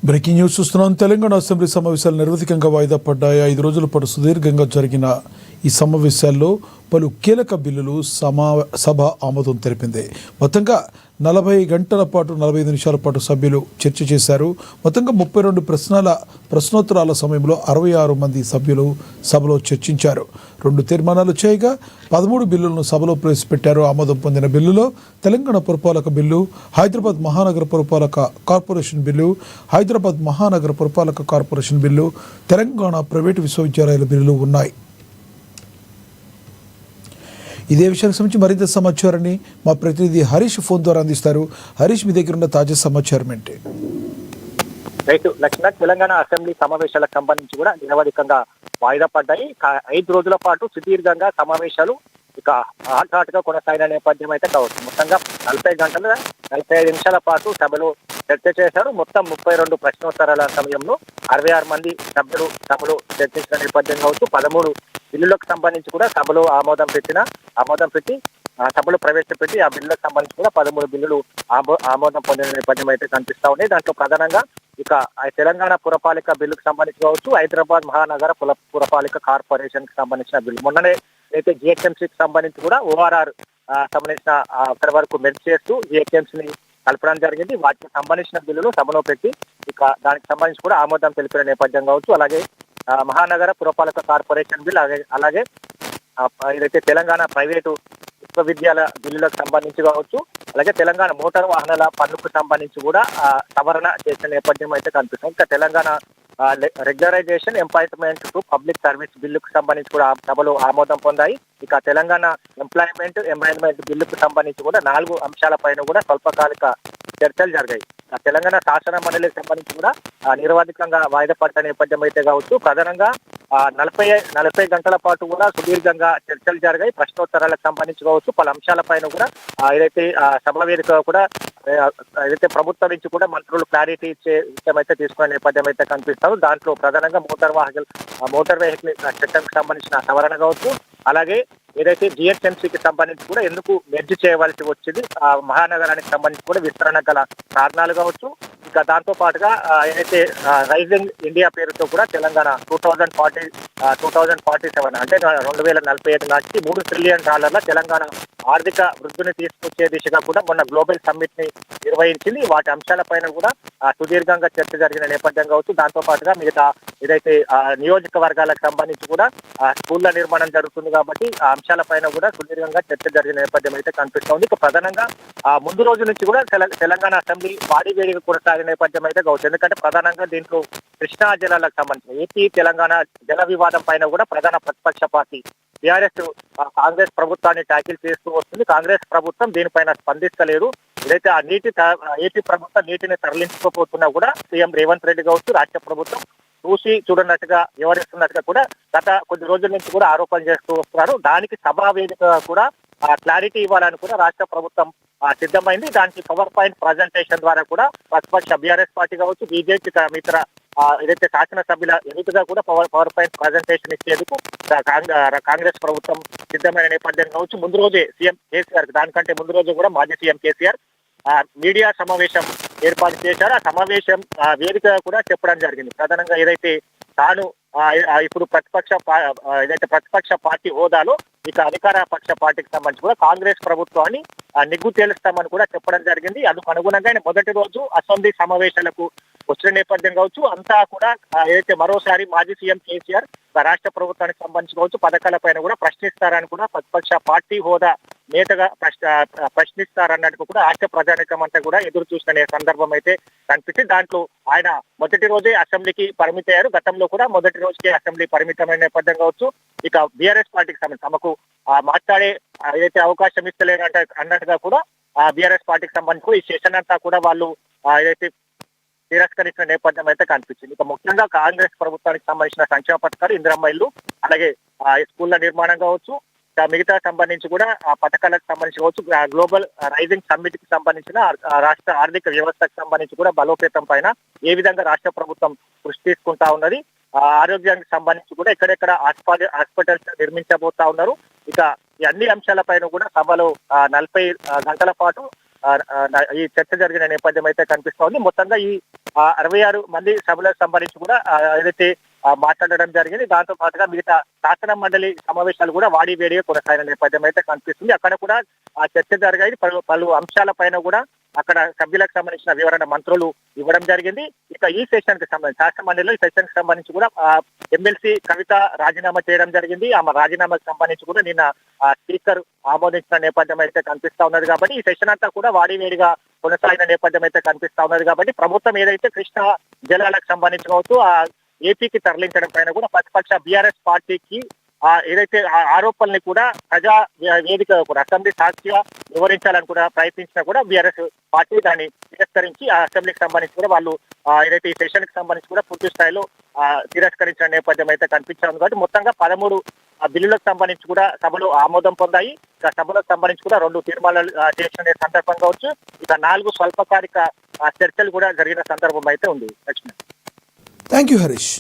Breaking news చూస్తున్నాం. Telangana assembly సమావేశాలు నిరవధికంగా వాయిదా పడ్డాయి. 5 రోజుల పాటు సుదీర్ఘంగా జరిగిన ఈ సమావేశాల్లో పలు కీలక బిల్లులు సభ ఆమోదం తెలిపింది. మొత్తంగా 40 గంటల పాటు 45 నిమిషాల పాటు సభ్యులు చర్చ చేశారు. మొత్తంగా 32 ప్రశ్నోత్తరాల సమయంలో 66 మంది సభ్యులు సభలో చర్చించారు. 2 తీర్మానాలు చేయగా 13 బిల్లులను సభలో ప్రవేశపెట్టారు. ఆమోదం పొందిన బిల్లులో తెలంగాణ పురపాలక బిల్లు, హైదరాబాద్ మహానగర పురపాలక కార్పొరేషన్ బిల్లు, హైదరాబాద్ మహానగర పురపాలక కార్పొరేషన్ బిల్లు, తెలంగాణ ప్రైవేటు విశ్వవిద్యాలయాల బిల్లులు ఉన్నాయి. ఇదే విషయానికి సంబంధించి మరింత సమాచారాన్ని మా ప్రతినిధి హరీష్ ఫోన్ ద్వారా అందిస్తారు. హరీష్, మీ దగ్గర ఉన్న తాజా సమాచారం ఏంటి? రైతు లక్ష్మణ్, తెలంగాణ అసెంబ్లీ సమావేశాలకు సంబంధించి కూడా నిరవధికంగా వాయిదా పడ్డాయి. 5 రోజుల పాటు సుదీర్ఘంగా సమావేశాలు ఇక హాట్ గా కొనసాగిన నేపథ్యం అయితే కావచ్చు. మొత్తంగా 40 గంటల 45 నిమిషాల పాటు సభలో చర్చ చేశారు. మొత్తం 32 ప్రశ్నోత్తరాల సమయంలో 66 మంది సభలో చర్చించిన నేపథ్యం కావచ్చు. 13 బిల్లులకు సంబంధించి కూడా సభలో ఆమోదం పెట్టి సభలో ప్రవేశపెట్టి ఆ బిల్లులకు సంబంధించి కూడా 13 బిల్లులు ఆమోదం పొందిన నేపథ్యం అయితే కనిపిస్తా ఉన్నాయి. దాంట్లో ప్రధానంగా ఇక తెలంగాణ పురపాలిక బిల్లుకు సంబంధించి కావచ్చు, హైదరాబాద్ మహానగర పురపాలిక కార్పొరేషన్ కి సంబంధించిన బిల్లు, మొన్ననే అయితే జిహెచ్ఎంసీకి సంబంధించి కూడా ఓఆర్ఆర్ సంబంధించిన అక్కడి వరకు మెర్జ్ చేస్తూ జిహెచ్ఎంసీని కలపడం జరిగింది. వాటికి సంబంధించిన బిల్లులు సభలో పెట్టి ఇక దానికి సంబంధించి కూడా ఆమోదం తెలిపిన నేపథ్యం కావచ్చు. అలాగే మహానగర పురపాలక కార్పొరేషన్ బిల్, అలాగే ఏదైతే తెలంగాణ ప్రైవేటు విశ్వవిద్యాలయ బిల్లులకు సంబంధించి కావచ్చు, అలాగే తెలంగాణ మోటార్ వాహనాల పన్నుకు సంబంధించి కూడా సవరణ చేసిన నేపథ్యం అయితే కనిపిస్తుంది. ఇంకా Telangana regularisation employment to public service బిల్లుకు సంబంధించి కూడా సభలో ఆమోదం పొందాయి. ఇక తెలంగాణ ఎంప్లాయ్మెంట్ బిల్లుకు సంబంధించి కూడా 4 అంశాలపైన కూడా స్వల్పకాలిక చర్చలు జరిగాయి. తెలంగాణ శాసన మండలికి సంబంధించి కూడా నిరవధికంగా వాయిదా పడ్డ నేపథ్యం అయితే కావచ్చు. ప్రధానంగా 40 గంటల పాటు కూడా సుదీర్ఘంగా చర్చలు జరిగాయి. ప్రశ్నోత్తరాలకు సంబంధించి కావచ్చు, పలు అంశాలపైన కూడా ఏదైతే సభ వేదిక కూడా ఏదైతే ప్రభుత్వం నుంచి కూడా మంత్రులు క్లారిటీ ఇచ్చే విషయం అయితే తీసుకునే నేపథ్యం అయితే కనిపిస్తారు. దాంట్లో ప్రధానంగా మోటార్ వెహికల్ చట్టానికి సంబంధించిన సవరణ కావచ్చు, అలాగే ఏదైతే జిహెచ్ఎంసీకి సంబంధించి కూడా ఎందుకు మెర్జ్ చేయవలసి వచ్చింది, మహానగరానికి సంబంధించి కూడా విస్తరణ గల కారణాలు కావచ్చు. ఇంకా దాంతో పాటుగా ఏదైతే రైజింగ్ ఇండియా పేరుతో కూడా తెలంగాణ 2047 అంటే 2047 నాటికి $3 ట్రిలియన్ తెలంగాణ ఆర్థిక వృద్ధిని తీసుకొచ్చే దిశగా కూడా మొన్న గ్లోబల్ సమ్మిట్ ని నిర్వహించింది. వాటి అంశాలపైన కూడా సుదీర్ఘంగా చర్చ జరిగిన నేపథ్యం కావచ్చు. దాంతో పాటుగా మిగతా ఏదైతే నియోజకవర్గాలకు సంబంధించి కూడా స్కూళ్ల నిర్మాణం జరుగుతుంది కాబట్టి ఆ అంశాలపైన కూడా సుదీర్ఘంగా చర్చ జరిగిన నేపథ్యం అయితే కనిపిస్తోంది. ఇక ప్రధానంగా ముందు రోజు నుంచి కూడా తెలంగాణ అసెంబ్లీ వేడిగా కొనసాగిన నేపథ్యం అయితే కావచ్చు. ఎందుకంటే ప్రధానంగా దీంట్లో కృష్ణా జలాలకు సంబంధించిన ఏపీ తెలంగాణ జల వివాదం పైన కూడా ప్రధాన ప్రతిపక్ష పార్టీ టీఆర్ఎస్ కాంగ్రెస్ ప్రభుత్వాన్ని ట్యాకిల్ చేస్తూ వస్తుంది. కాంగ్రెస్ ప్రభుత్వం దీనిపైన స్పందిస్తలేదు. ఏదైతే ఏపీ ప్రభుత్వం నీటిని తరలించుకోపోతున్నా కూడా సీఎం రేవంత్ రెడ్డి కావచ్చు, రాష్ట్ర ప్రభుత్వం చూసి చూడనట్టుగా వ్యవహరిస్తున్నట్టుగా కూడా గత కొద్ది రోజుల నుంచి కూడా ఆరోపణలు చేస్తూ వస్తున్నారు. దానికి సభా వేదిక కూడా క్లారిటీ ఇవ్వాలని కూడా రాష్ట్ర ప్రభుత్వం సిద్ధమైంది. దానికి పవర్ పాయింట్ ప్రజెంటేషన్ ద్వారా కూడా ప్రతిపక్ష బీఆర్ఎస్ పార్టీ కావచ్చు, బీజేపీ ఇతర ఏదైతే శాసనసభ్యుల ఎన్నికగా కూడా పవర్ పాయింట్ ప్రజెంటేషన్ ఇచ్చేందుకు కాంగ్రెస్ ప్రభుత్వం సిద్ధమైన నేపథ్యం కావచ్చు. ముందు రోజే సీఎం కేసీఆర్, దానికంటే ముందు రోజు కూడా మాజీ సీఎం కేసీఆర్ మీడియా సమావేశం ఏర్పాటు చేశారు. ఆ సమావేశం వేదిక కూడా చెప్పడం జరిగింది. ప్రధానంగా ఏదైతే తాను ఇప్పుడు ప్రతిపక్ష పార్టీ హోదాలో ఇక అధికార పక్ష పార్టీకి సంబంధించి కూడా కాంగ్రెస్ ప్రభుత్వాన్ని నిగ్గు తేలుస్తామని కూడా చెప్పడం జరిగింది. అందుకు అనుగుణంగా మొదటి రోజు అసెంబ్లీ సమావేశాలకు వచ్చిన నేపథ్యం కావచ్చు. అంతా కూడా ఏదైతే మరోసారి మాజీ సీఎం కేసీఆర్ రాష్ట్ర ప్రభుత్వానికి సంబంధించి కావచ్చు పథకాలపైన కూడా ప్రశ్నిస్తారని కూడా ప్రతిపక్ష పార్టీ హోదా నేతగా ప్రశ్నిస్తారన్నట్టు కూడా రాష్ట్ర ప్రజానీకం అంతా కూడా ఎదురు చూసిన సందర్భం అయితే కనిపించింది. దాంట్లో ఆయన మొదటి రోజే అసెంబ్లీకి పరిమితయ్యారు. గతంలో కూడా మొదటి రోజుకే అసెంబ్లీ పరిమితమైన నేపథ్యం కావచ్చు. ఇక బీఆర్ఎస్ పార్టీకి సంబంధించి తమకు మాట్లాడే ఏదైతే అవకాశం ఇస్తలేరు అన్నట్టుగా కూడా బీఆర్ఎస్ పార్టీకి సంబంధించి ఈ సెషన్ అంతా కూడా వాళ్ళు ఏదైతే తిరస్కరించిన నేపథ్యం అయితే కనిపించింది. ఇక ముఖ్యంగా కాంగ్రెస్ ప్రభుత్వానికి సంబంధించిన సంక్షేమ పథకాలు, ఇందిరమ్మ ఇల్లు, అలాగే స్కూళ్ల నిర్మాణం కావచ్చు, మిగతా సంబంధించి కూడా ఆ పథకాలకు సంబంధించి కావచ్చు, గ్లోబల్ రైజింగ్ సమ్మిట్ కి సంబంధించిన రాష్ట్ర ఆర్థిక వ్యవస్థకు సంబంధించి కూడా బలోపేతం పైన ఏ విధంగా రాష్ట్ర ప్రభుత్వం కృషి తీసుకుంటా ఉన్నది, ఆరోగ్యానికి సంబంధించి కూడా ఎక్కడెక్కడ హాస్పిటల్స్ నిర్మించబోతా ఉన్నారు. ఇక ఈ అన్ని అంశాలపైన కూడా సభలో 40 గంటల పాటు ఈ చర్చ జరిగిన నేపథ్యం అయితే కనిపిస్తోంది. మొత్తంగా ఈ 66 మంది సభ్యులకు సంబంధించి కూడా ఏదైతే మాట్లాడడం జరిగింది. దాంతో పాటుగా మిగతా శాసన మండలి సమావేశాలు కూడా వాడి వేడిగా కొనసాగిన నేపథ్యం అయితే కనిపిస్తుంది. అక్కడ కూడా చర్చ జరిగాయి. పలు అంశాల పైన కూడా అక్కడ సభ్యులకు సంబంధించిన వివరణ మంత్రులు ఇవ్వడం జరిగింది. ఇక ఈ సెషన్ కి సంబంధించి శాసన మండలిలో ఈ సెషన్ కి సంబంధించి కూడా ఎమ్మెల్సీ కవిత రాజీనామా చేయడం జరిగింది. ఆమె రాజీనామాకు సంబంధించి కూడా నిన్న స్పీకర్ ఆమోదించిన నేపథ్యం అయితే కనిపిస్తా ఉన్నది. కాబట్టి ఈ సెషన్ అంతా కూడా వాడివేడిగా కొనసాగిన నేపథ్యం అయితే కనిపిస్తా ఉన్నది. కాబట్టి ప్రభుత్వం ఏదైతే కృష్ణా జలాలకు సంబంధించి కావచ్చు ఏపీకి తరలించడం పైన కూడా ప్రతిపక్ష బీఆర్ఎస్ పార్టీకి ఏదైతే ఆరోపణల్ని కూడా ప్రజా వేదిక కూడా అసెంబ్లీ సాక్షిగా వివరించాలని కూడా ప్రయత్నించినా కూడా బీఆర్ఎస్ పార్టీ దాన్ని తిరస్కరించి ఆ అసెంబ్లీకి సంబంధించి కూడా వాళ్ళు ఏదైతే ఈ సెషన్ కి సంబంధించి కూడా పూర్తి స్థాయిలో తిరస్కరించిన నేపథ్యం అయితే కనిపించారు. కాబట్టి మొత్తంగా 13 బిల్లులకు సంబంధించి కూడా సభలో ఆమోదం పొందాయి. ఇక సభలకు సంబంధించి కూడా 2 తీర్మానాలు చేసిన సందర్భం కావచ్చు. ఇక 4 స్వల్పకాలిక చర్చలు కూడా జరిగిన సందర్భం అయితే ఉంది. లక్ష్మి. Thank you Harish.